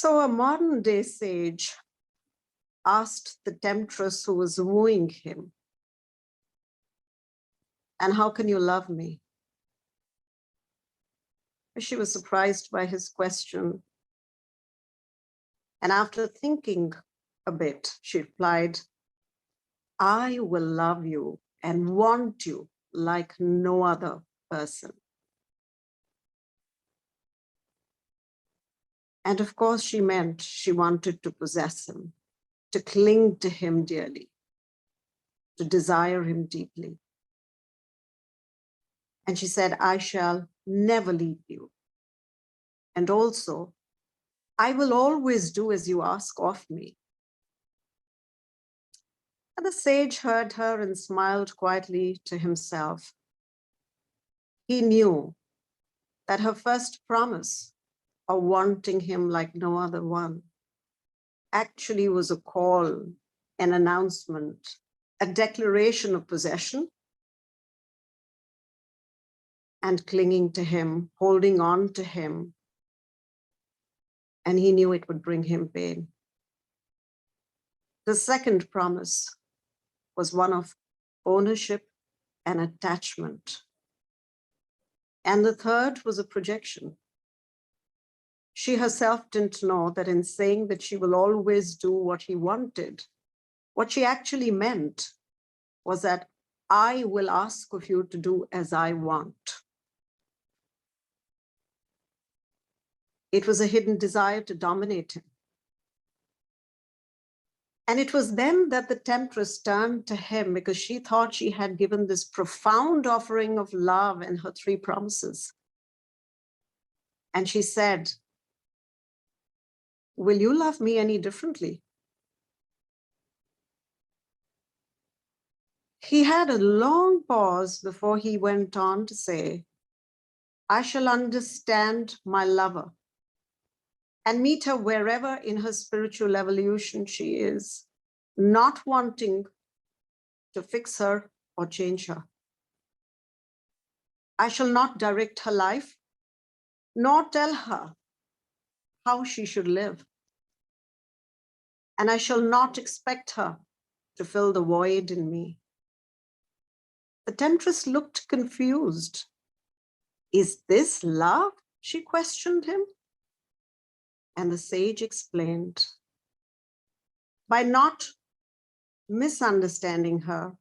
So a modern day sage asked the temptress who was wooing him, "And how can you love me?" She was surprised by his question. And after thinking a bit, she replied, "I will love you and want you like no other person." And of course, she meant she wanted to possess him, to cling to him dearly, to desire him deeply. And she said, "I shall never leave you. And also, I will always do as you ask of me." And the sage heard her and smiled quietly to himself. He knew that her first promise of wanting him like no other one actually was a call, an announcement, a declaration of possession and clinging to him, holding on to him. And he knew it would bring him pain. The second promise was one of ownership and attachment. And the third was a projection. She herself didn't know that in saying that she will always do what he wanted, what she actually meant was that I will ask of you to do as I want. It was a hidden desire to dominate him. And it was then that the temptress turned to him because she thought she had given this profound offering of love in her three promises. And she said, "Will you love me any differently?" He had a long pause before he went on to say, "I shall understand my lover and meet her wherever in her spiritual evolution she is, not wanting to fix her or change her. I shall not direct her life, nor tell her how she should live. And I shall not expect her to fill the void in me." The temptress looked confused. "Is this love?" she questioned him. And the sage explained, by not misunderstanding her,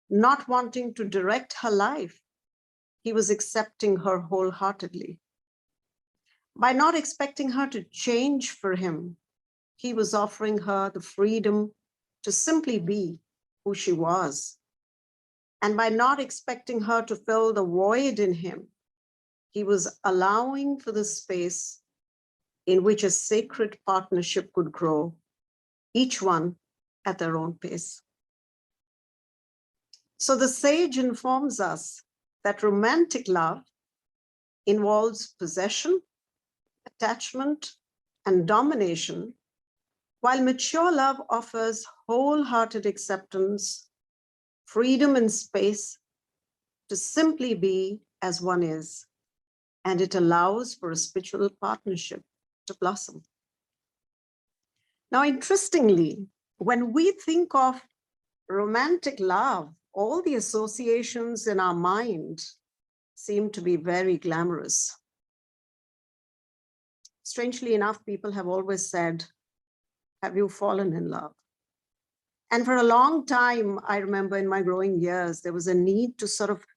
not wanting to direct her life, he was accepting her wholeheartedly. By not expecting her to change for him, he was offering her the freedom to simply be who she was. And by not expecting her to fill the void in him, he was allowing for the space in which a sacred partnership could grow, each one at their own pace. So the sage informs us that romantic love involves possession, attachment, and domination, while mature love offers wholehearted acceptance, freedom and space to simply be as one is, and it allows for a spiritual partnership to blossom. Now, interestingly, when we think of romantic love, all the associations in our mind seem to be very glamorous. Strangely enough, people have always said, "Have you fallen in love?" And for a long time, I remember in my growing years, there was a need to sort of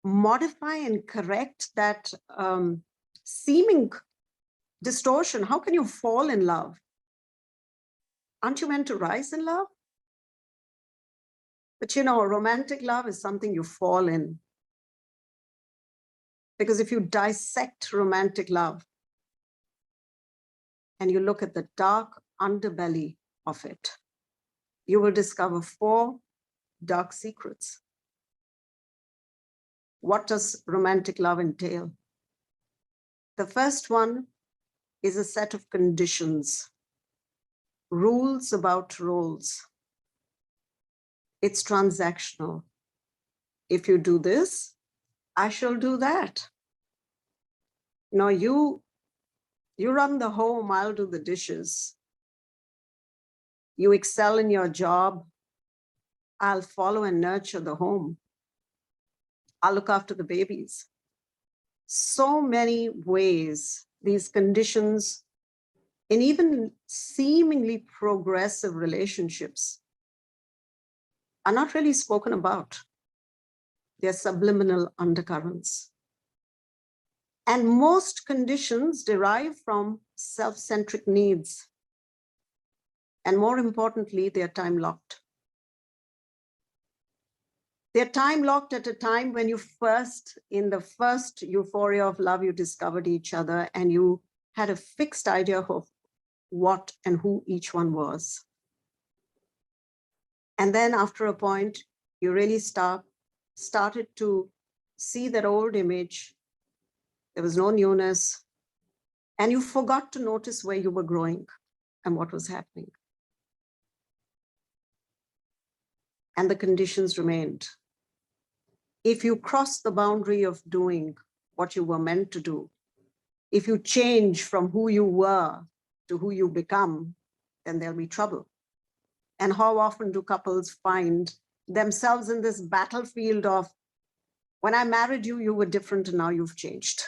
modify and correct that seeming distortion. How can you fall in love? Aren't you meant to rise in love? But you know, romantic love is something you fall in. Because if you dissect romantic love and you look at the dark underbelly of it, you will discover 4 dark secrets. What does romantic love entail? The first one is a set of conditions, rules about roles. It's transactional. If you do this, I shall do that. No, you You run the home, I'll do the dishes. You excel in your job, I'll follow and nurture the home. I'll look after the babies. So many ways these conditions in even seemingly progressive relationships are not really spoken about. They're subliminal undercurrents. And most conditions derive from self-centric needs. And more importantly, they're time-locked. They're time-locked at a time when in the first euphoria of love, you discovered each other and you had a fixed idea of what and who each one was. And then after a point, you really started to see that old image. There was no newness. And you forgot to notice where you were growing and what was happening. And the conditions remained. If you cross the boundary of doing what you were meant to do, if you change from who you were to who you become, then there'll be trouble. And how often do couples find themselves in this battlefield of, when I married you, you were different and now you've changed.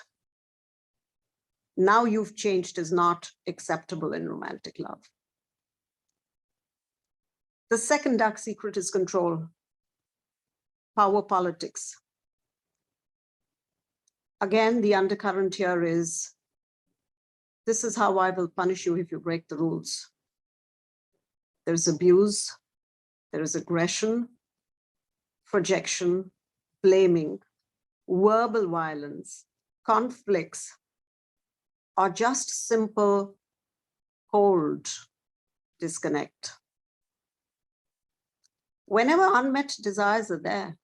Now you've changed is not acceptable in romantic love. The second dark secret is control, power politics. Again, the undercurrent here is, this is how I will punish you if you break the rules. There's abuse, there is aggression, projection, blaming, verbal violence, conflicts, or just simple cold disconnect. Whenever unmet desires are there,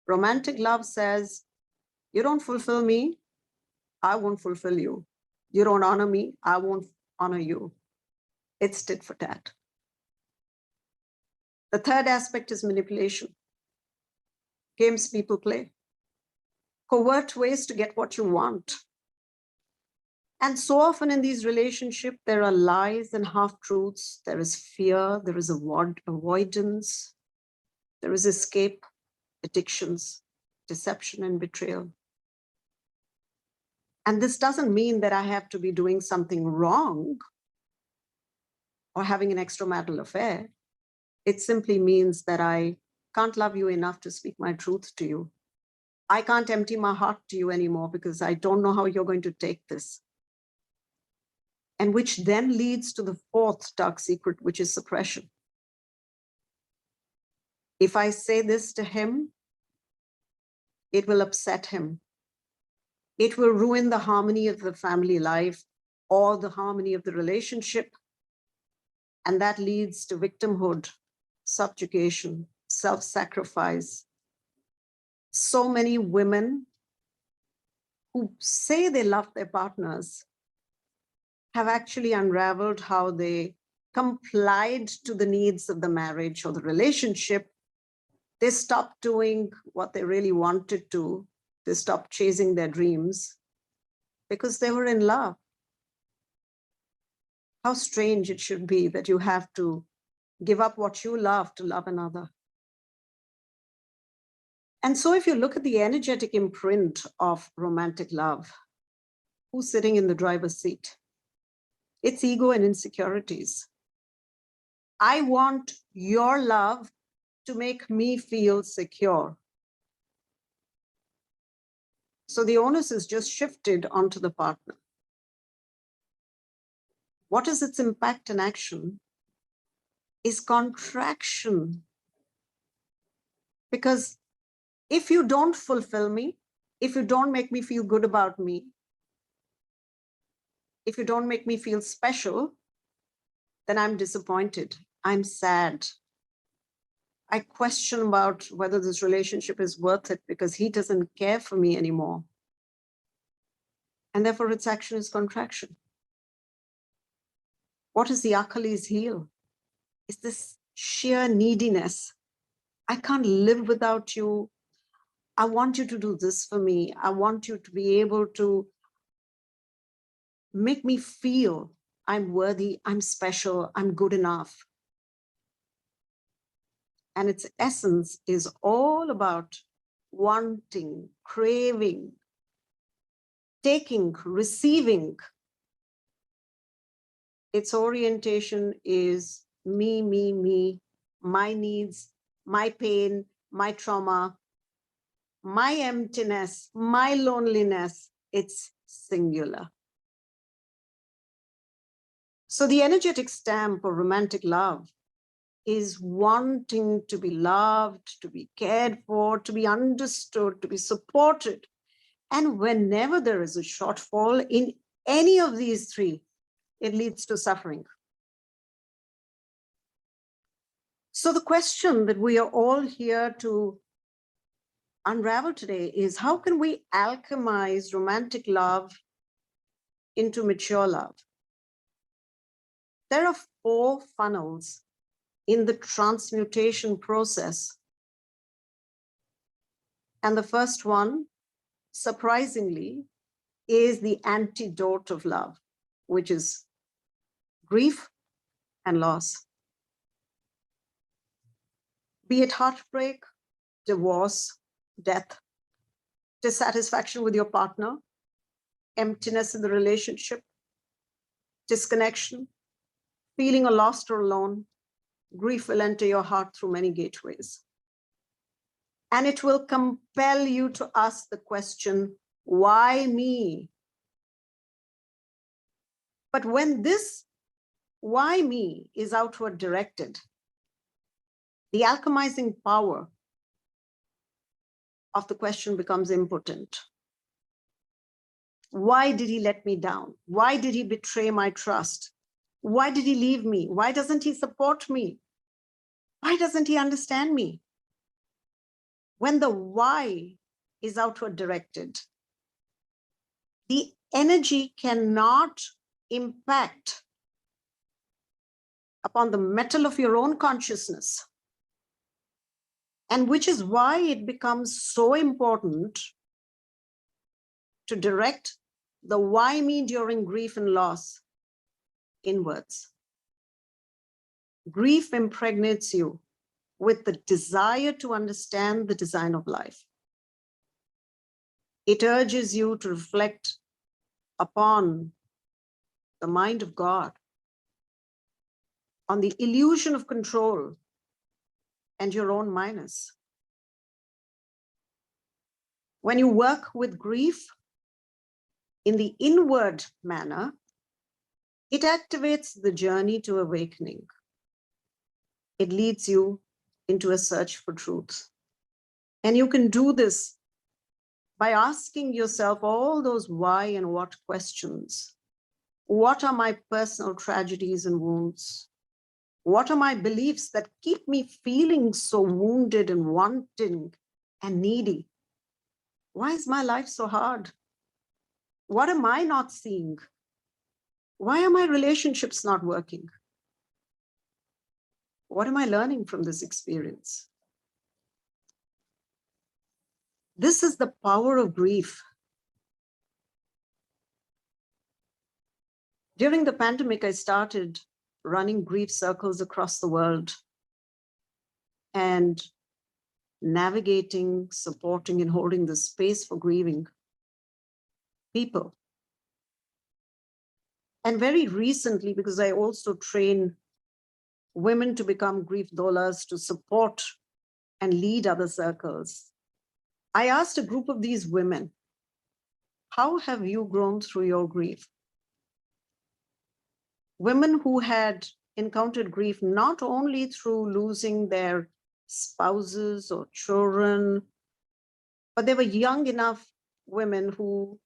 romantic love says, you don't fulfill me, I won't fulfill you. You don't honor me, I won't honor you. It's tit for tat. The third aspect is manipulation. Games people play. Covert ways to get what you want. And so often in these relationships, there are lies and half-truths. There is fear, there is avoidance, there is escape, addictions, deception, and betrayal. And this doesn't mean that I have to be doing something wrong or having an extramarital affair. It simply means that I can't love you enough to speak my truth to you. I can't empty my heart to you anymore because I don't know how you're going to take this. And which then leads to the fourth dark secret, which is suppression. If I say this to him, it will upset him. It will ruin the harmony of the family life or the harmony of the relationship. And that leads to victimhood, subjugation, self-sacrifice. So many women who say they love their partners have actually unraveled how they complied to the needs of the marriage or the relationship. They stopped doing what they really wanted to. They stopped chasing their dreams because they were in love. How strange it should be that you have to give up what you love to love another. And so if you look at the energetic imprint of romantic love, who's sitting in the driver's seat? It's ego and insecurities. I want your love to make me feel secure. So the onus is just shifted onto the partner. What is its impact and action? Is contraction. Because if you don't fulfill me, if you don't make me feel good about me, if you don't make me feel special, then I'm disappointed. I'm sad. I question about whether this relationship is worth it because he doesn't care for me anymore. And therefore its action is contraction. What is the Achilles heel? Is this sheer neediness. I can't live without you. I want you to do this for me. I want you to be able to make me feel I'm worthy, I'm special, I'm good enough. And its essence is all about wanting, craving, taking, receiving. Its orientation is me, my needs, my pain, my trauma, my emptiness, my loneliness. It's singular. So the energetic stamp of romantic love is wanting to be loved, to be cared for, to be understood, to be supported. And whenever there is a shortfall in any of these three, it leads to suffering. So the question that we are all here to unravel today is, how can we alchemize romantic love into mature love? There are 4 funnels in the transmutation process. And the first one, surprisingly, is the antidote of love, which is grief and loss. Be it heartbreak, divorce, death, dissatisfaction with your partner, emptiness in the relationship, disconnection, feeling lost or alone, grief will enter your heart through many gateways. And it will compel you to ask the question, why me? But when this why me is outward directed, the alchemizing power of the question becomes impotent. Why did he let me down? Why did he betray my trust? Why did he leave me? Why doesn't he support me? Why doesn't he understand me? When the why is outward directed, the energy cannot impact upon the metal of your own consciousness. And which is why it becomes so important to direct the why me during grief and loss inwards. Grief impregnates you with the desire to understand the design of life. It urges you to reflect upon the mind of God, on the illusion of control and your own minus. When you work with grief in the inward manner, it activates the journey to awakening. It leads you into a search for truth. And you can do this by asking yourself all those why and what questions. What are my personal tragedies and wounds? What are my beliefs that keep me feeling so wounded and wanting and needy? Why is my life so hard? What am I not seeing? Why are my relationships not working? What am I learning from this experience? This is the power of grief. During the pandemic, I started running grief circles across the world and navigating, supporting, and holding the space for grieving people. And very recently, because I also train women to become grief doulas, to support and lead other circles, I asked a group of these women, how have you grown through your grief? Women who had encountered grief not only through losing their spouses or children, but they were young enough women who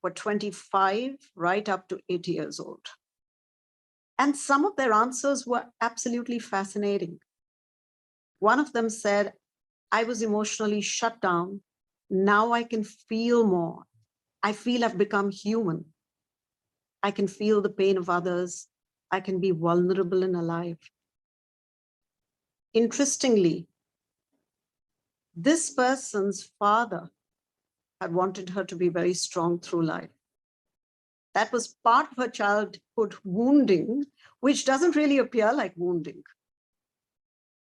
were 25 right up to 80 years old. And some of their answers were absolutely fascinating. One of them said, I was emotionally shut down. Now I can feel more. I feel I've become human. I can feel the pain of others. I can be vulnerable and alive. Interestingly, this person's father had wanted her to be very strong through life. That was part of her childhood wounding, which doesn't really appear like wounding.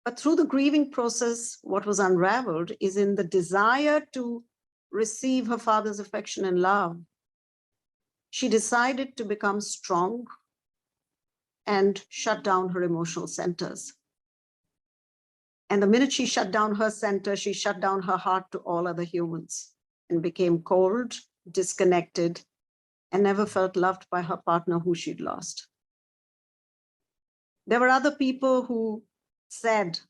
But through the grieving process, what was unraveled is in the desire to receive her father's affection and love. She decided to become strong and shut down her emotional centers. And the minute she shut down her center, she shut down her heart to all other humans and became cold, disconnected, and never felt loved by her partner who she'd lost. There were other people who said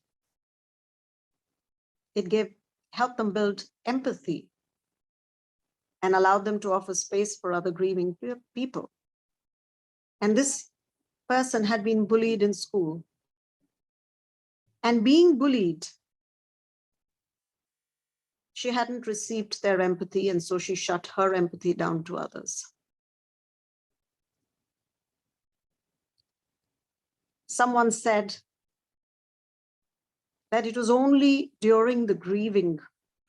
it helped them build empathy and allowed them to offer space for other grieving people. And this person had been bullied in school. And being bullied, she hadn't received their empathy, and so she shut her empathy down to others. Someone said that it was only during the grieving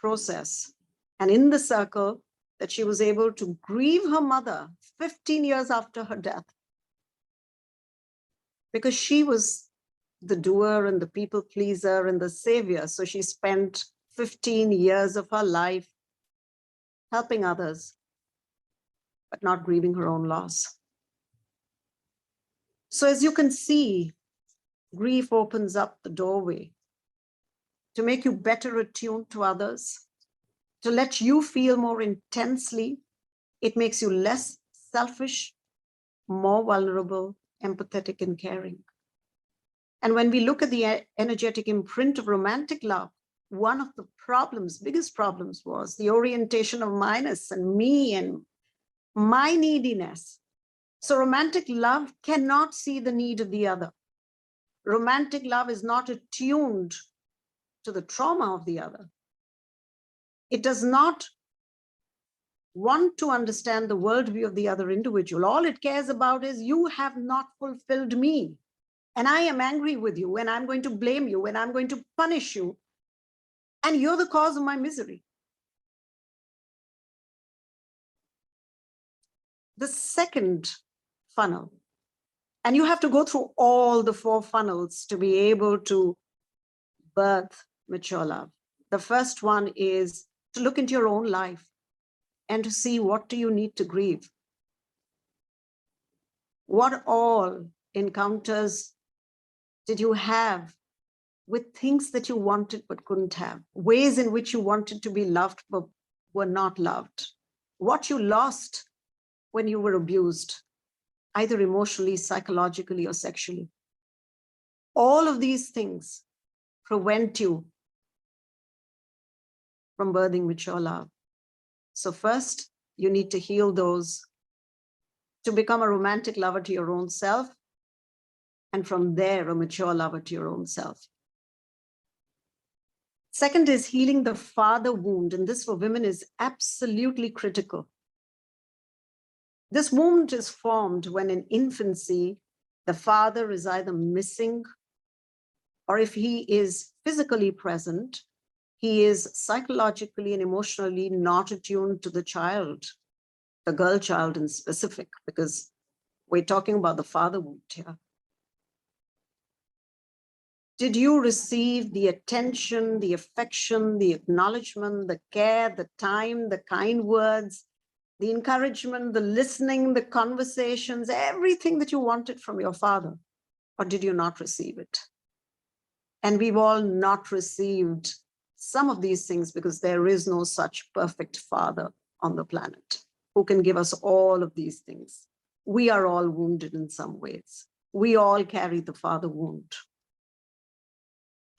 process and in the circle that she was able to grieve her mother 15 years after her death, because she was the doer and the people pleaser and the savior. So she spent 15 years of her life helping others, but not grieving her own loss. So as you can see, grief opens up the doorway to make you better attuned to others, to let you feel more intensely. It makes you less selfish, more vulnerable, empathetic, and caring. And when we look at the energetic imprint of romantic love, one of the problems, biggest problems, was the orientation of minus and me and my neediness. So romantic love cannot see the need of the other. Romantic love is not attuned to the trauma of the other. It does not want to understand the worldview of the other individual. All it cares about is, you have not fulfilled me, and I am angry with you, and I'm going to blame you, and I'm going to punish you, and you're the cause of my misery. The second funnel, and you have to go through all the 4 funnels to be able to birth mature love. The first one is to look into your own life and to see, what do you need to grieve? What all encounters did you have with things that you wanted but couldn't have? Ways in which you wanted to be loved but were not loved? What you lost when you were abused, either emotionally, psychologically, or sexually? All of these things prevent you from birthing mature love. So first, you need to heal those to become a romantic lover to your own self, and from there, a mature lover to your own self. Second is healing the father wound, and this for women is absolutely critical. This wound is formed when in infancy, the father is either missing, or if he is physically present, he is psychologically and emotionally not attuned to the child, the girl child in specific, because we're talking about the father wound here. Did you receive the attention, the affection, the acknowledgement, the care, the time, the kind words, the encouragement, the listening, the conversations, everything that you wanted from your father? Or did you not receive it? And we've all not received some of these things because there is no such perfect father on the planet who can give us all of these things. We are all wounded in some ways. We all carry the father wound.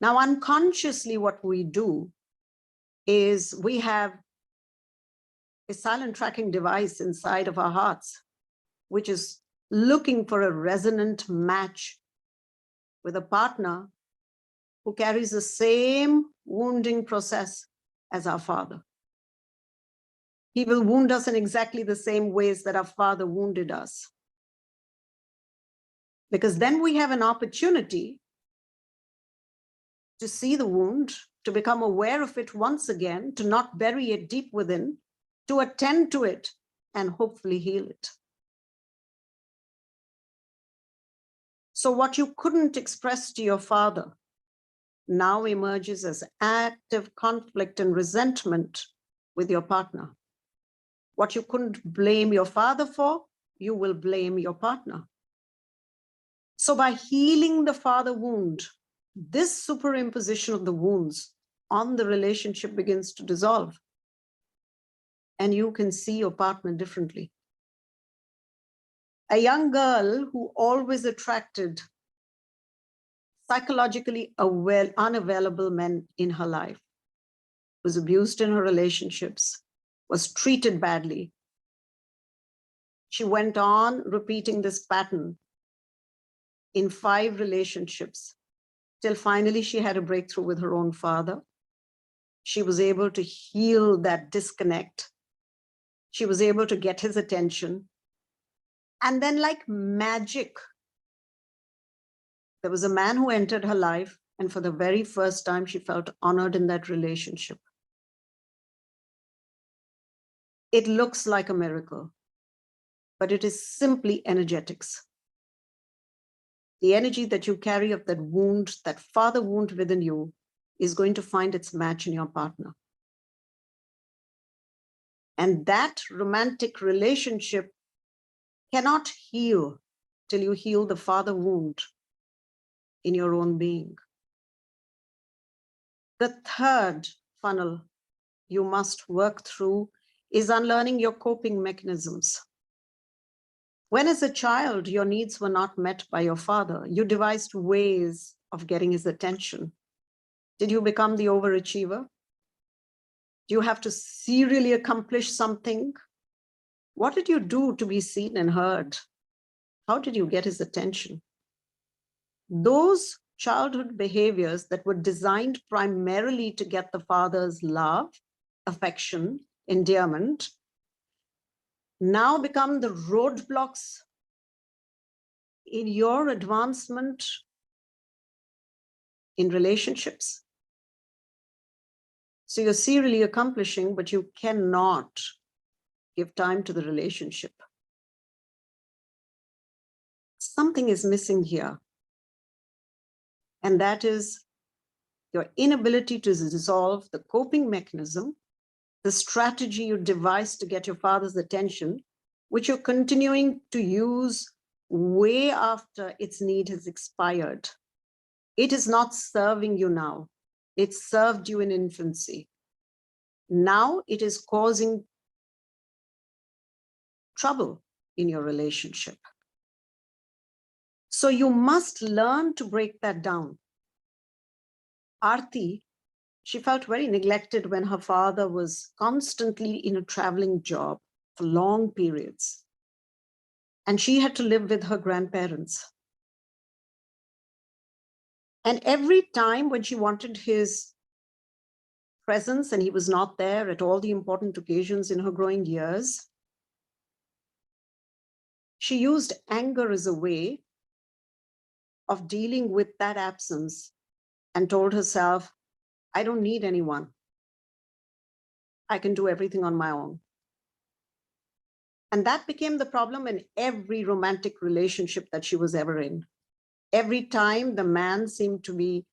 Now, unconsciously, what we do is we have a silent tracking device inside of our hearts, which is looking for a resonant match with a partner who carries the same wounding process as our father. He will wound us in exactly the same ways that our father wounded us. Because then we have an opportunity to see the wound, to become aware of it once again, to not bury it deep within, to attend to it and hopefully heal it. So what you couldn't express to your father now emerges as active conflict and resentment with your partner. What you couldn't blame your father for, you will blame your partner. So by healing the father wound, this superimposition of the wounds on the relationship begins to dissolve. And you can see your partner differently. A young girl who always attracted psychologically unavailable men in her life, was abused in her relationships, was treated badly. She went on repeating this pattern in 5 relationships till finally she had a breakthrough with her own father. She was able to heal that disconnect. She was able to get his attention. And then like magic, there was a man who entered her life, and for the very first time, she felt honored in that relationship. It looks like a miracle, but it is simply energetics. The energy that you carry of that wound, that father wound within you, is going to find its match in your partner. And that romantic relationship cannot heal till you heal the father wound in your own being. The third funnel you must work through is unlearning your coping mechanisms. When as a child, your needs were not met by your father, you devised ways of getting his attention. Did you become the overachiever? Do you have to serially accomplish something? What did you do to be seen and heard? How did you get his attention? Those childhood behaviors that were designed primarily to get the father's love, affection, endearment, now become the roadblocks in your advancement in relationships. So you're serially accomplishing, but you cannot give time to the relationship. Something is missing here. And that is your inability to dissolve the coping mechanism, the strategy you devised to get your father's attention, which you're continuing to use way after its need has expired. It is not serving you now. It served you in infancy. Now it is causing trouble in your relationship. So you must learn to break that down. Aarti, she felt very neglected when her father was constantly in a traveling job for long periods. And she had to live with her grandparents. And every time when she wanted his presence and he was not there at all the important occasions in her growing years, she used anger as a way of dealing with that absence and told herself, I don't need anyone. I can do everything on my own. And that became the problem in every romantic relationship that she was ever in. Every time the man seemed to be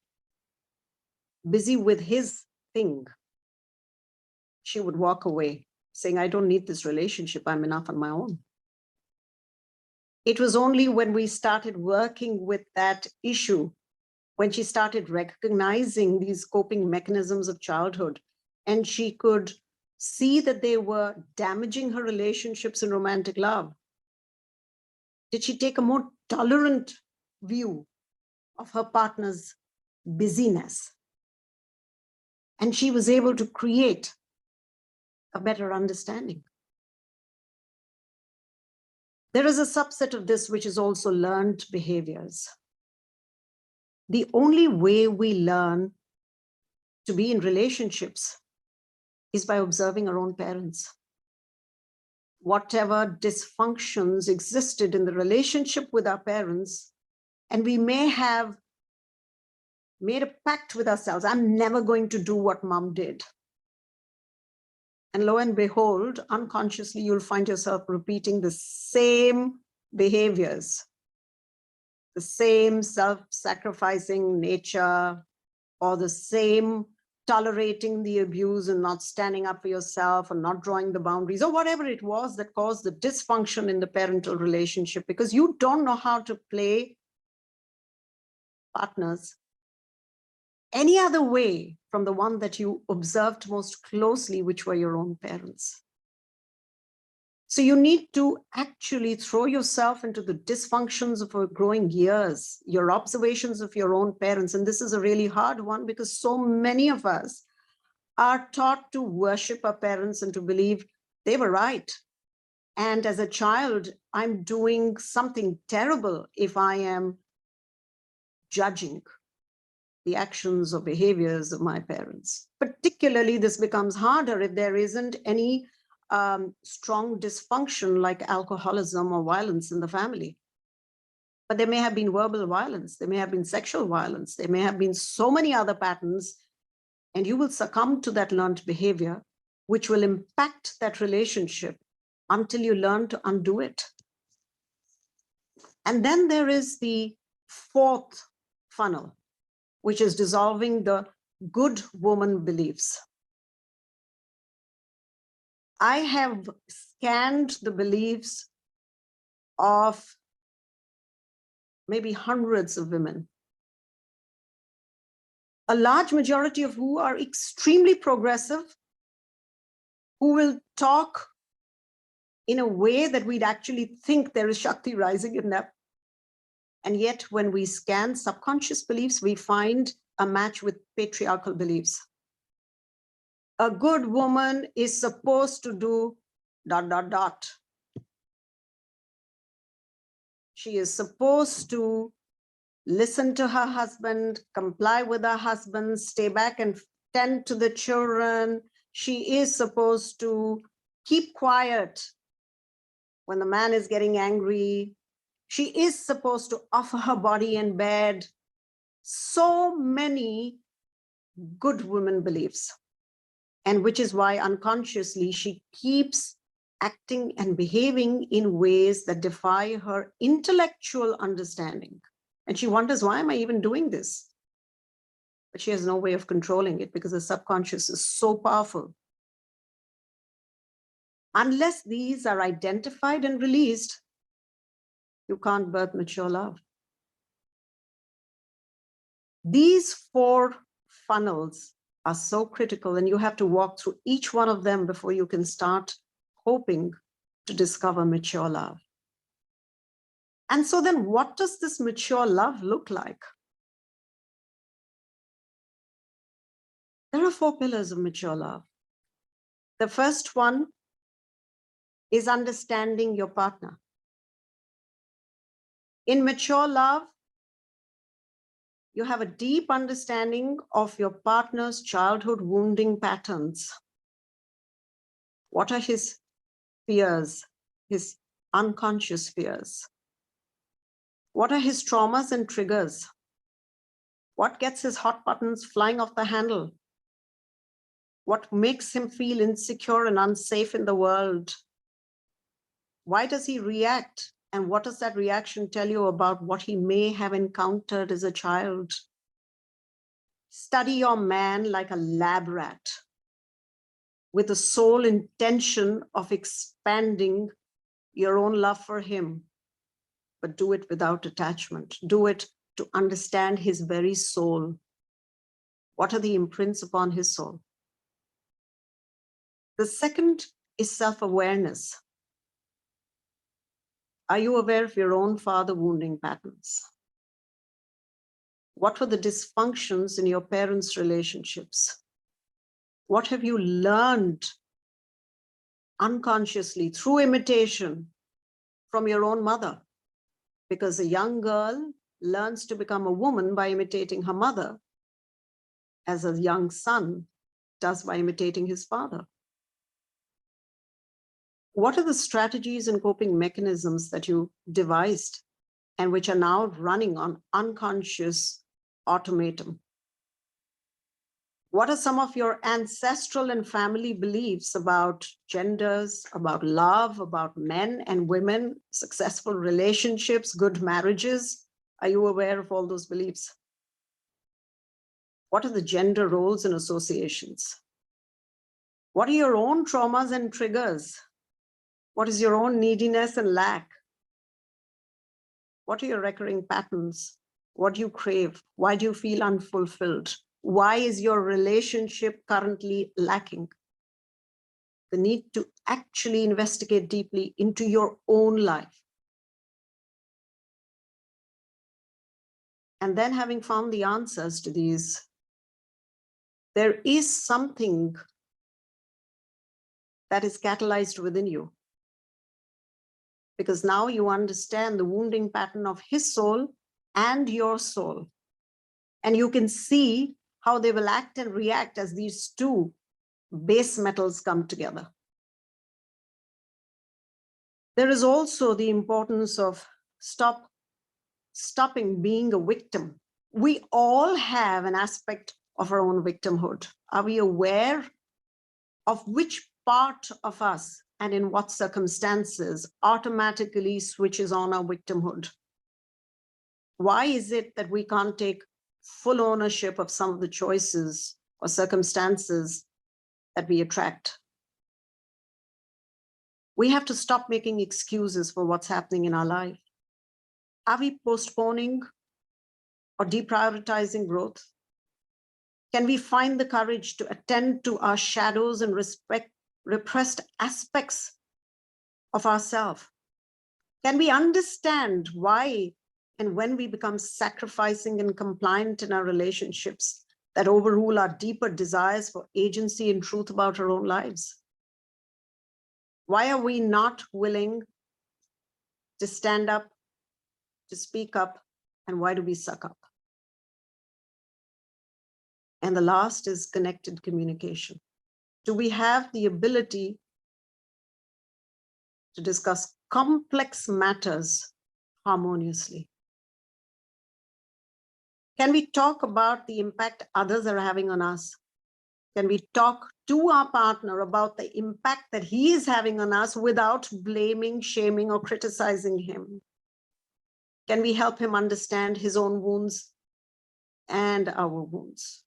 busy with his thing, she would walk away saying, I don't need this relationship. I'm enough on my own. It was only when we started working with that issue, when she started recognizing these coping mechanisms of childhood, and she could see that they were damaging her relationships in romantic love, did she take a more tolerant view of her partner's busyness. And she was able to create a better understanding. There is a subset of this which is also learned behaviors. The only way we learn to be in relationships is by observing our own parents. Whatever dysfunctions existed in the relationship with our parents, and we may have made a pact with ourselves, I'm never going to do what mom did. And lo and behold, unconsciously, you'll find yourself repeating the same behaviors the same self-sacrificing nature, or the same tolerating the abuse and not standing up for yourself and not drawing the boundaries, or whatever it was that caused the dysfunction in the parental relationship, because you don't know how to play partners any other way from the one that you observed most closely, which were your own parents. So you need to actually throw yourself into the dysfunctions of your growing years, your observations of your own parents. And this is a really hard one, because so many of us are taught to worship our parents and to believe they were right. And as a child, I'm doing something terrible if I am judging the actions or behaviors of my parents. Particularly, this becomes harder if there isn't any strong dysfunction like alcoholism or violence in the family. But there may have been verbal violence, there may have been sexual violence, there may have been so many other patterns, and you will succumb to that learned behavior, which will impact that relationship until you learn to undo it. And then there is the fourth funnel, which is dissolving the good woman beliefs. I have scanned the beliefs of maybe hundreds of women, a large majority of who are extremely progressive, who will talk in a way that we'd actually think there is Shakti rising in them. And yet when we scan subconscious beliefs, we find a match with patriarchal beliefs. A good woman is supposed to do ... She is supposed to listen to her husband, comply with her husband, stay back and tend to the children. She is supposed to keep quiet when the man is getting angry. She is supposed to offer her body in bed. So many good women beliefs. And which is why unconsciously she keeps acting and behaving in ways that defy her intellectual understanding. And she wonders, why am I even doing this? But she has no way of controlling it, because the subconscious is so powerful. Unless these are identified and released, you can't birth mature love. These four funnels are so critical, and you have to walk through each one of them before you can start hoping to discover mature love. And so then what does this mature love look like? There are four pillars of mature love. The first one is understanding your partner. In mature love, you have a deep understanding of your partner's childhood wounding patterns. What are his fears, his unconscious fears? What are his traumas and triggers? What gets his hot buttons flying off the handle? What makes him feel insecure and unsafe in the world? Why does he react? And what does that reaction tell you about what he may have encountered as a child? Study your man like a lab rat, with the sole intention of expanding your own love for him, but do it without attachment. Do it to understand his very soul. What are the imprints upon his soul? The second is self-awareness. Are you aware of your own father wounding patterns? What were the dysfunctions in your parents' relationships? What have you learned unconsciously through imitation from your own mother? Because a young girl learns to become a woman by imitating her mother, as a young son does by imitating his father. What are the strategies and coping mechanisms that you devised and which are now running on unconscious automaton? What are some of your ancestral and family beliefs about genders, about love, about men and women, successful relationships, good marriages? Are you aware of all those beliefs? What are the gender roles and associations? What are your own traumas and triggers? What is your own neediness and lack? What are your recurring patterns? What do you crave? Why do you feel unfulfilled? Why is your relationship currently lacking? The need to actually investigate deeply into your own life. And then, having found the answers to these, there is something that is catalyzed within you. Because now you understand the wounding pattern of his soul and your soul. And you can see how they will act and react as these two base metals come together. There is also the importance of stopping being a victim. We all have an aspect of our own victimhood. Are we aware of which part of us and in what circumstances automatically switches on our victimhood? Why is it that we can't take full ownership of some of the choices or circumstances that we attract? We have to stop making excuses for what's happening in our life. Are we postponing or deprioritizing growth? Can we find the courage to attend to our shadows and repressed aspects of ourselves? Can we understand why and when we become sacrificing and compliant in our relationships that overrule our deeper desires for agency and truth about our own lives? Why are we not willing to stand up, to speak up, and why do we suck up? And the last is connected communication. Do we have the ability to discuss complex matters harmoniously? Can we talk about the impact others are having on us? Can we talk to our partner about the impact that he is having on us without blaming, shaming, or criticizing him? Can we help him understand his own wounds and our wounds?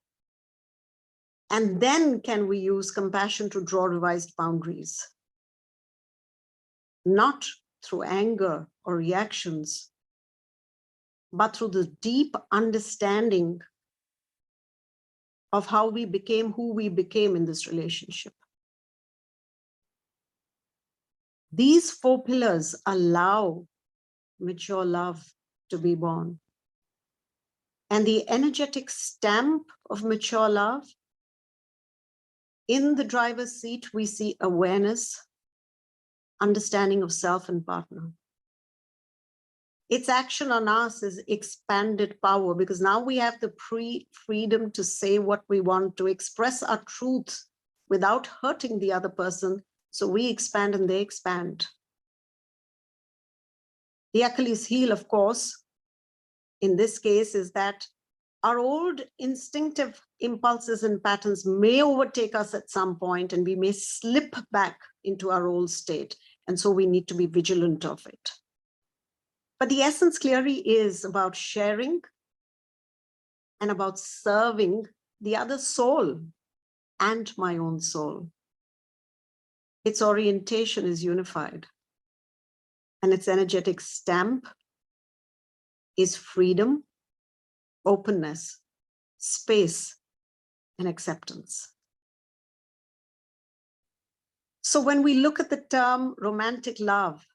And then can we use compassion to draw revised boundaries? Not through anger or reactions, but through the deep understanding of how we became who we became in this relationship. These 4 pillars allow mature love to be born. And the energetic stamp of mature love, in the driver's seat, we see awareness, understanding of self and partner. Its action on us is expanded power, because now we have the freedom to say what we want, to express our truth without hurting the other person. So we expand and they expand. The Achilles heel, of course, in this case, is that our old instinctive impulses and patterns may overtake us at some point, and we may slip back into our old state. And so we need to be vigilant of it. But the essence clearly is about sharing and about serving the other soul and my own soul. Its orientation is unified, and its energetic stamp is freedom, openness, space, and acceptance. So when we look at the term romantic love,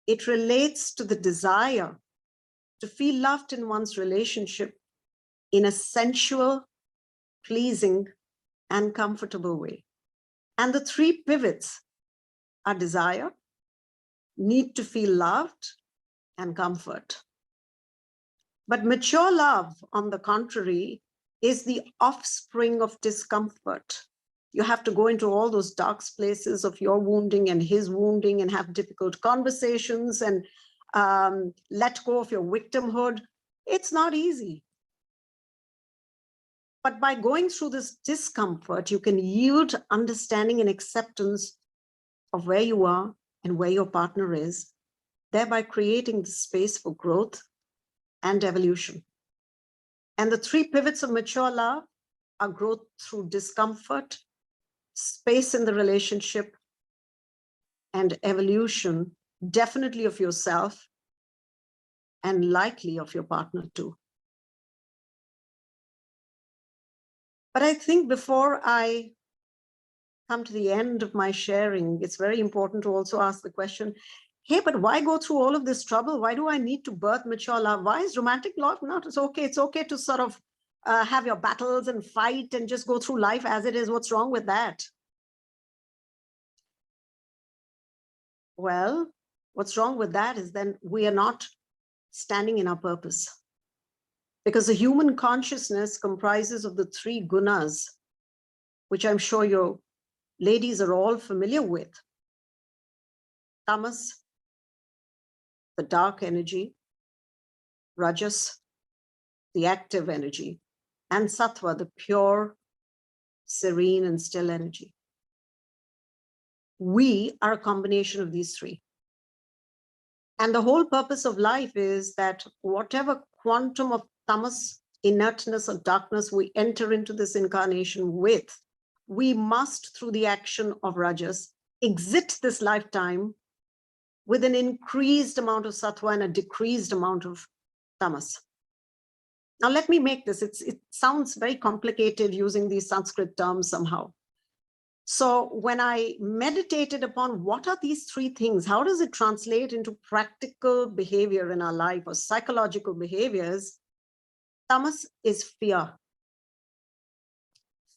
it relates to the desire to feel loved in one's relationship in a sensual, pleasing, and comfortable way. And the 3 pivots are desire, need to feel loved, and comfort. But mature love, on the contrary, is the offspring of discomfort. You have to go into all those dark places of your wounding and his wounding and have difficult conversations and let go of your victimhood. It's not easy. But by going through this discomfort, you can yield understanding and acceptance of where you are and where your partner is, thereby creating the space for growth and evolution. And the three pivots of mature love are growth through discomfort, space in the relationship, and evolution, definitely of yourself, and likely of your partner too. But I think before I come to the end of my sharing, it's very important to also ask the question, hey, but why go through all of this trouble? Why do I need to birth mature love? Why is romantic love not? It's okay. It's okay to sort of have your battles and fight and just go through life as it is. What's wrong with that? Well, what's wrong with that is then we are not standing in our purpose. Because the human consciousness comprises of the three gunas, which I'm sure your ladies are all familiar with. Tamas, the dark energy, Rajas, the active energy, and Sattva, the pure, serene, and still energy. We are a combination of these three. And the whole purpose of life is that whatever quantum of tamas, inertness, or darkness we enter into this incarnation with, we must, through the action of Rajas, exit this lifetime with an increased amount of Sattva and a decreased amount of tamas. Now, let me make this, it sounds very complicated using these Sanskrit terms somehow. So when I meditated upon what are these three things, how does it translate into practical behavior in our life or psychological behaviors? Tamas is fear.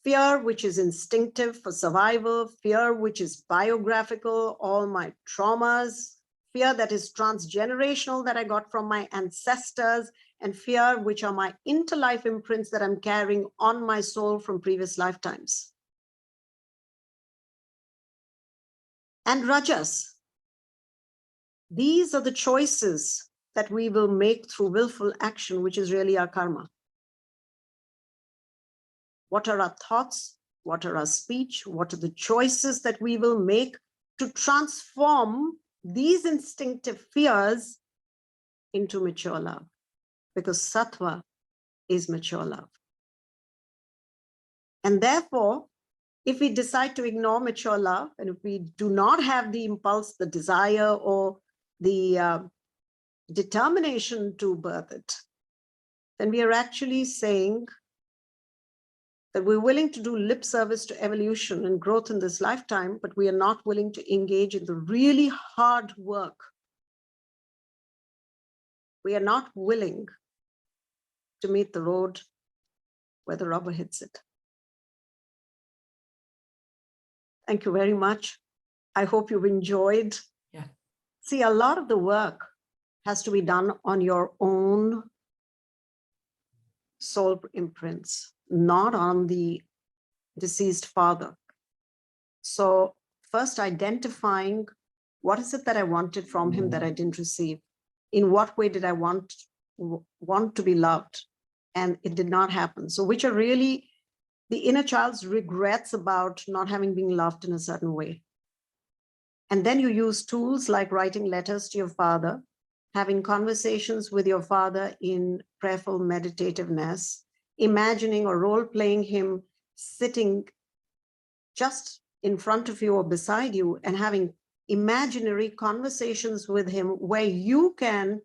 Fear, which is instinctive for survival, fear, which is biographical, all my traumas, fear that is transgenerational that I got from my ancestors, and fear, which are my interlife imprints that I'm carrying on my soul from previous lifetimes. And Rajas, these are the choices that we will make through willful action, which is really our karma. What are our thoughts? What are our speech? What are the choices that we will make to transform these instinctive fears into mature love? Because Sattva is mature love. And therefore, if we decide to ignore mature love, and if we do not have the impulse, the desire, or the determination to birth it, then we are actually saying that we're willing to do lip service to evolution and growth in this lifetime, but we are not willing to engage in the really hard work. We are not willing to meet the road where the rubber hits it. Thank you very much. I hope you've enjoyed. Yeah. See, a lot of the work has to be done on your own soul imprints, not on the deceased father. So first identifying what is it that I wanted from him that I didn't receive? In what way did I want to be loved? And it did not happen. So which are really the inner child's regrets about not having been loved in a certain way. And then you use tools like writing letters to your father, having conversations with your father in prayerful meditativeness, imagining or role-playing him sitting just in front of you or beside you and having imaginary conversations with him where you can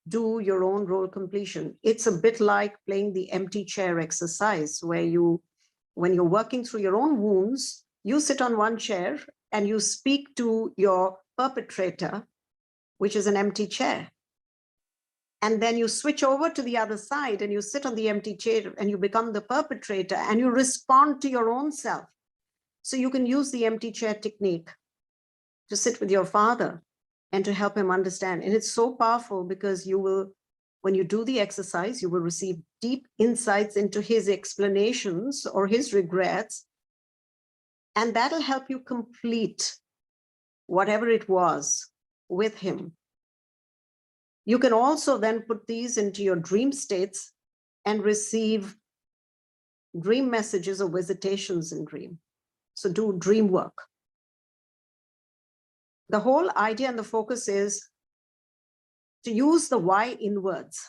do your own role completion. It's a bit like playing the empty chair exercise where you, when you're working through your own wounds, you sit on one chair and you speak to your perpetrator, which is an empty chair. And then you switch over to the other side and you sit on the empty chair and you become the perpetrator and you respond to your own self. So you can use the empty chair technique to sit with your father and to help him understand. And it's so powerful because you will, when you do the exercise, you will receive deep insights into his explanations or his regrets. And that'll help you complete whatever it was with him. You can also then put these into your dream states and receive dream messages or visitations in dream. So do dream work. The whole idea and the focus is to use the why inwards.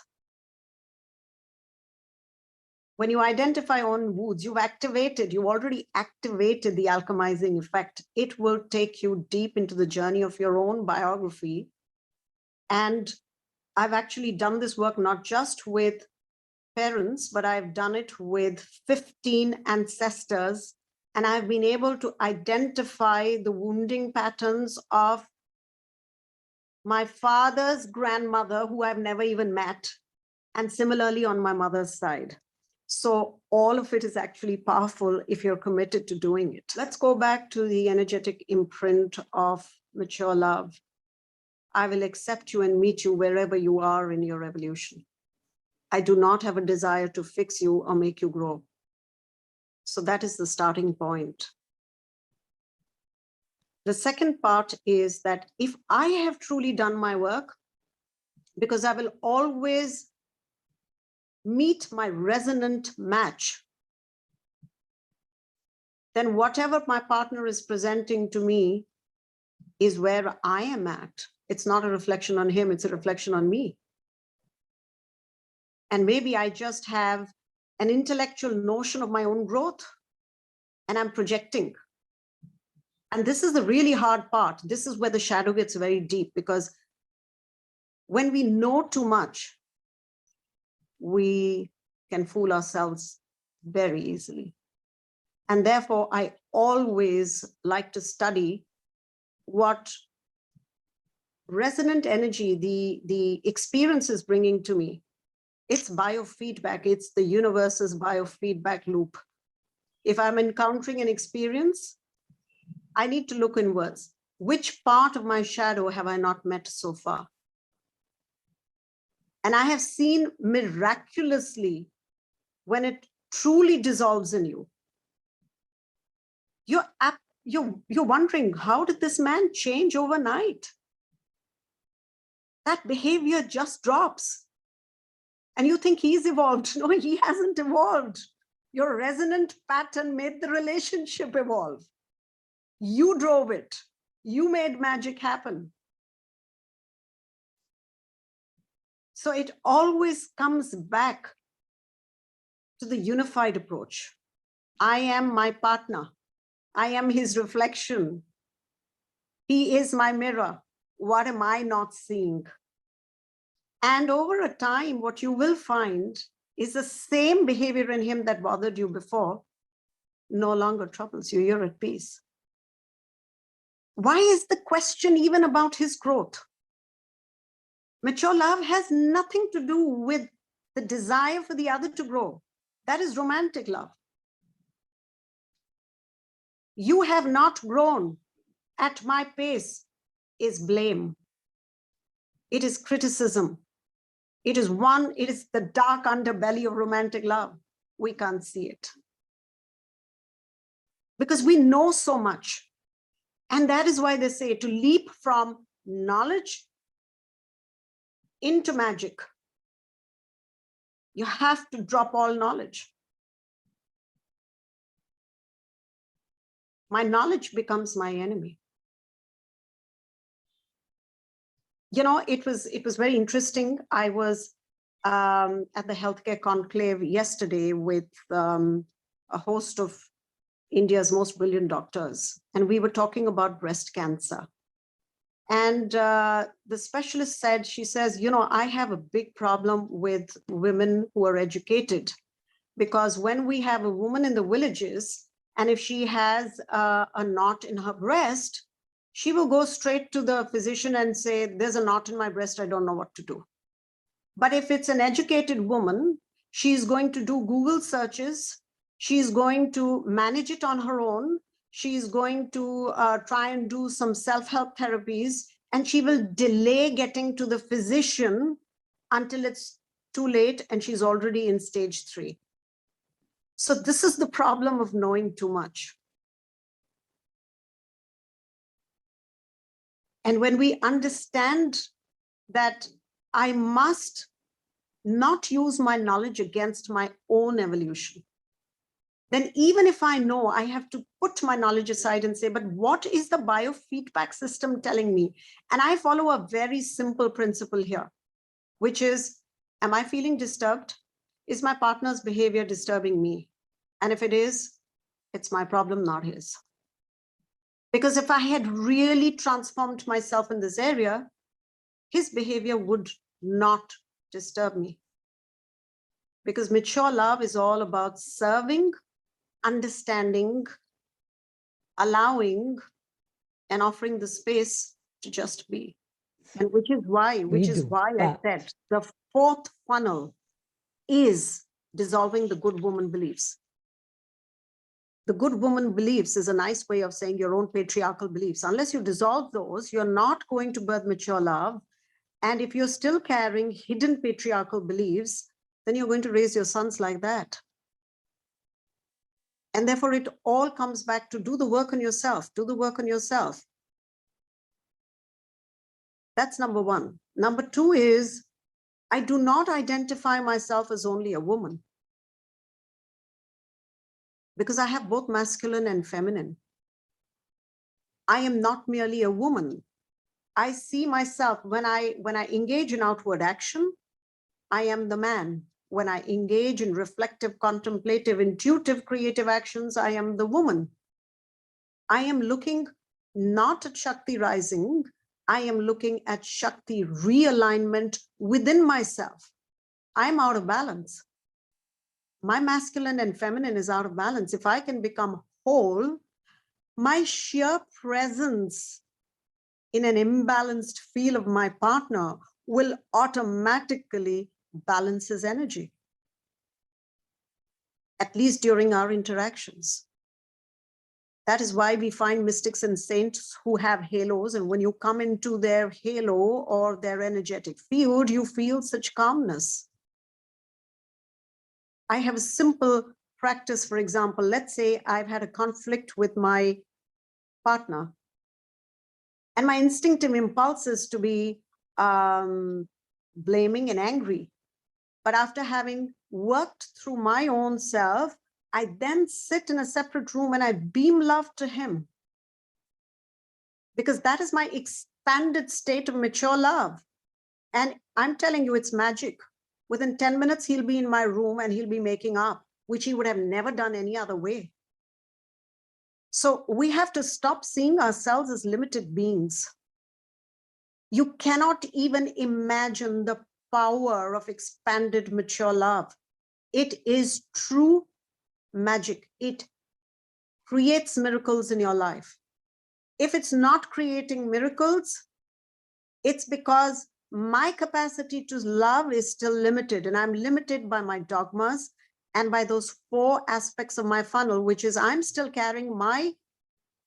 When you identify on wounds, you've already activated the alchemizing effect. It will take you deep into the journey of your own biography. And I've actually done this work not just with parents, but I've done it with 15 ancestors. And I've been able to identify the wounding patterns of my father's grandmother, who I've never even met, and similarly on my mother's side. So all of it is actually powerful if you're committed to doing it. Let's go back to the energetic imprint of mature love. I will accept you and meet you wherever you are in your evolution. I do not have a desire to fix you or make you grow. So that is the starting point. The second part is that if I have truly done my work, because I will always meet my resonant match, then whatever my partner is presenting to me is where I am at. It's not a reflection on him, it's a reflection on me. And maybe I just have an intellectual notion of my own growth and I'm projecting. And this is the really hard part. This is where the shadow gets very deep, because when we know too much, we can fool ourselves very easily. And therefore, I always like to study what resonant energy the experience is bringing to me. It's biofeedback. It's the universe's biofeedback loop. If I'm encountering an experience, I need to look inwards. Which part of my shadow have I not met so far? And I have seen miraculously when it truly dissolves in you. You're wondering, how did this man change overnight? That behavior just drops. And you think he's evolved. No, he hasn't evolved. Your resonant pattern made the relationship evolve. You drove it. You made magic happen. So it always comes back to the unified approach. I am my partner. I am his reflection. He is my mirror. What am I not seeing? And over a time, what you will find is the same behavior in him that bothered you before no longer troubles you. You're at peace. Why is the question even about his growth? Mature love has nothing to do with the desire for the other to grow. That is romantic love. You have not grown at my pace is blame. It is criticism. It is the dark underbelly of romantic love. We can't see it. Because we know so much. And that is why they say to leap from knowledge into magic, you have to drop all knowledge. My knowledge becomes my enemy. You know, it was very interesting. I was at the healthcare conclave yesterday with a host of India's most brilliant doctors, and we were talking about breast cancer. And the specialist said, she says, you know, I have a big problem with women who are educated, because when we have a woman in the villages, and if she has a knot in her breast, she will go straight to the physician and say, there's a knot in my breast, I don't know what to do. But if it's an educated woman, she's going to do Google searches, she's going to manage it on her own, she's going to try and do some self-help therapies, and she will delay getting to the physician until it's too late and she's already in stage 3. So this is the problem of knowing too much. And when we understand that I must not use my knowledge against my own evolution, then even if I know, I have to put my knowledge aside and say, but what is the biofeedback system telling me? And I follow a very simple principle here. which is, am I feeling disturbed? Is my partner's behavior disturbing me? And if it is, it's my problem, not his. Because if I had really transformed myself in this area, his behavior would not disturb me. Because mature love is all about serving, understanding, allowing, and offering the space to just be. And which is why I said the fourth funnel is dissolving the good woman beliefs. The good woman beliefs is a nice way of saying your own patriarchal beliefs. Unless you dissolve those, you're not going to birth mature love. And if you're still carrying hidden patriarchal beliefs, then you're going to raise your sons like that. And therefore, it all comes back to do the work on yourself, do the work on yourself. That's number one. Number two is, I do not identify myself as only a woman, because I have both masculine and feminine. I am not merely a woman. I see myself when I engage in outward action, I am the man. When I engage in reflective, contemplative, intuitive, creative actions, I am the woman. I am looking not at Shakti rising, I am looking at Shakti realignment within myself. I'm out of balance. My masculine and feminine is out of balance. If I can become whole, my sheer presence in an imbalanced field of my partner will automatically balance his energy, at least during our interactions. That is why we find mystics and saints who have halos, and when you come into their halo or their energetic field, you feel such calmness. I have a simple practice, for example, let's say I've had a conflict with my partner, and my instinctive impulse is to be blaming and angry. But after having worked through my own self, I then sit in a separate room and I beam love to him. Because that is my expanded state of mature love. And I'm telling you, it's magic. Within 10 minutes, he'll be in my room and he'll be making up, which he would have never done any other way. So we have to stop seeing ourselves as limited beings. You cannot even imagine the power of expanded mature love. It is true magic. It creates miracles in your life. If it's not creating miracles, it's because my capacity to love is still limited, and I'm limited by my dogmas and by those 4 aspects of my funnel, which is I'm still carrying my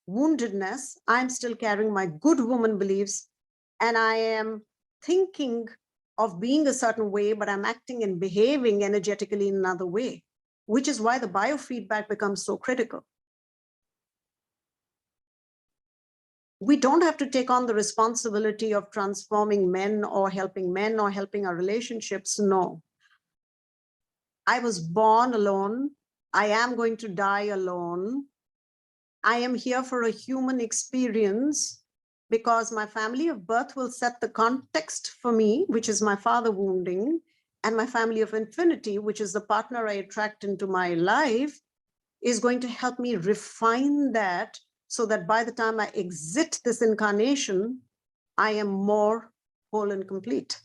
woundedness, I'm still carrying my good woman beliefs, and I am thinking of being a certain way, but I'm acting and behaving energetically in another way, which is why the biofeedback becomes so critical. We don't have to take on the responsibility of transforming men or helping our relationships. No. I was born alone. I am going to die alone. I am here for a human experience because my family of birth will set the context for me, which is my father wounding, and my family of infinity, which is the partner I attract into my life, is going to help me refine that so that by the time I exit this incarnation, I am more whole and complete.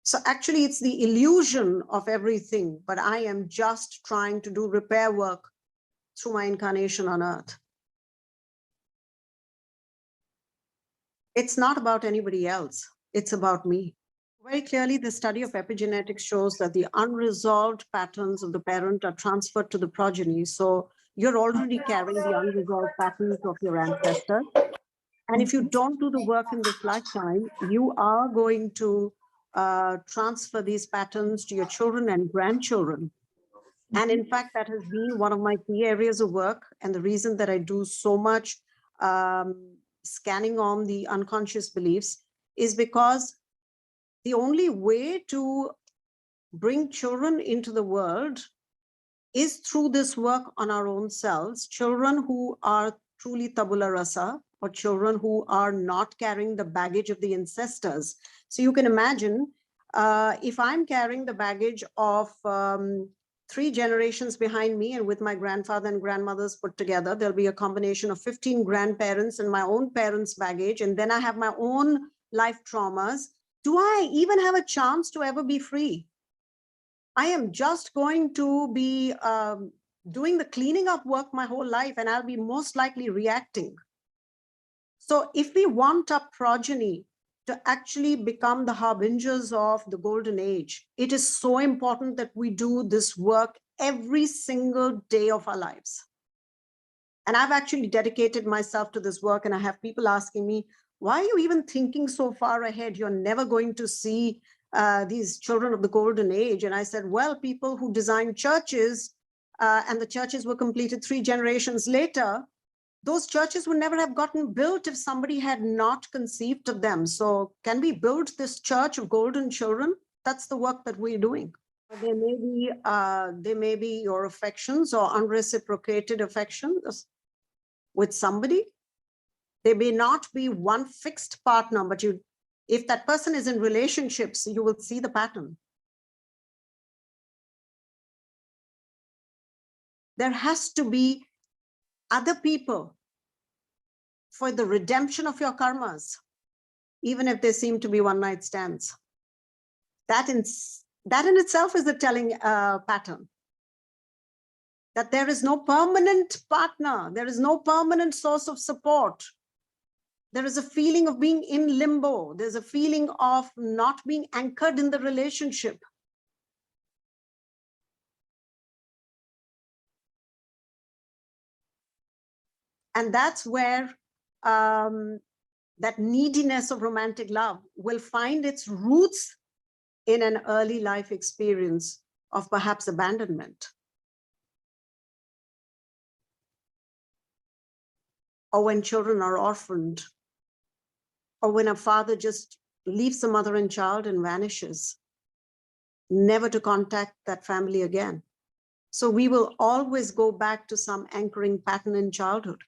So actually, it's the illusion of everything, but I am just trying to do repair work through my incarnation on earth. It's not about anybody else. It's about me. Very clearly, the study of epigenetics shows that the unresolved patterns of the parent are transferred to the progeny. So you're already carrying the unresolved patterns of your ancestors. And if you don't do the work in this lifetime, you are going to transfer these patterns to your children and grandchildren. And in fact, that has been one of my key areas of work. And the reason that I do so much scanning on the unconscious beliefs is because the only way to bring children into the world is through this work on our own selves. Children who are truly tabula rasa, or children who are not carrying the baggage of the ancestors. So you can imagine if I'm carrying the baggage of 3 generations behind me, and with my grandfather and grandmothers put together, there'll be a combination of 15 grandparents and my own parents' baggage. And then I have my own life traumas. Do I even have a chance to ever be free? I am just going to be doing the cleaning up work my whole life, and I'll be most likely reacting. So if we want our progeny to actually become the harbingers of the golden age, it is so important that we do this work every single day of our lives. And I've actually dedicated myself to this work, and I have people asking me, why are you even thinking so far ahead? You're never going to see these children of the golden age. And I said, well, people who designed churches and the churches were completed 3 generations later, those churches would never have gotten built if somebody had not conceived of them. So can we build this church of golden children? That's the work that we're doing. There may be your affections or unreciprocated affections with somebody. There may not be one fixed partner, but if that person is in relationships, you will see the pattern. There has to be other people for the redemption of your karmas, even if they seem to be one-night stands. That in itself is a telling pattern. That there is no permanent partner, there is no permanent source of support. There is a feeling of being in limbo. There's a feeling of not being anchored in the relationship. And that's where that neediness of romantic love will find its roots in an early life experience of perhaps abandonment. Or when children are orphaned, or when a father just leaves the mother and child and vanishes, never to contact that family again. So we will always go back to some anchoring pattern in childhood.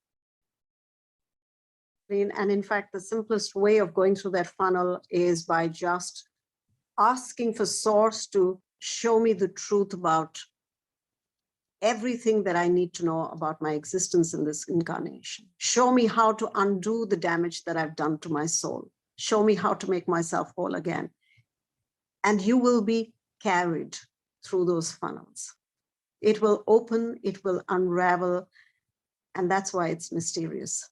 And in fact, the simplest way of going through that funnel is by just asking for Source to show me the truth about everything that I need to know about my existence in this incarnation. Show me how to undo the damage that I've done to my soul. Show me how to make myself whole again. And you will be carried through those funnels. It will open, it will unravel, and that's why it's mysterious.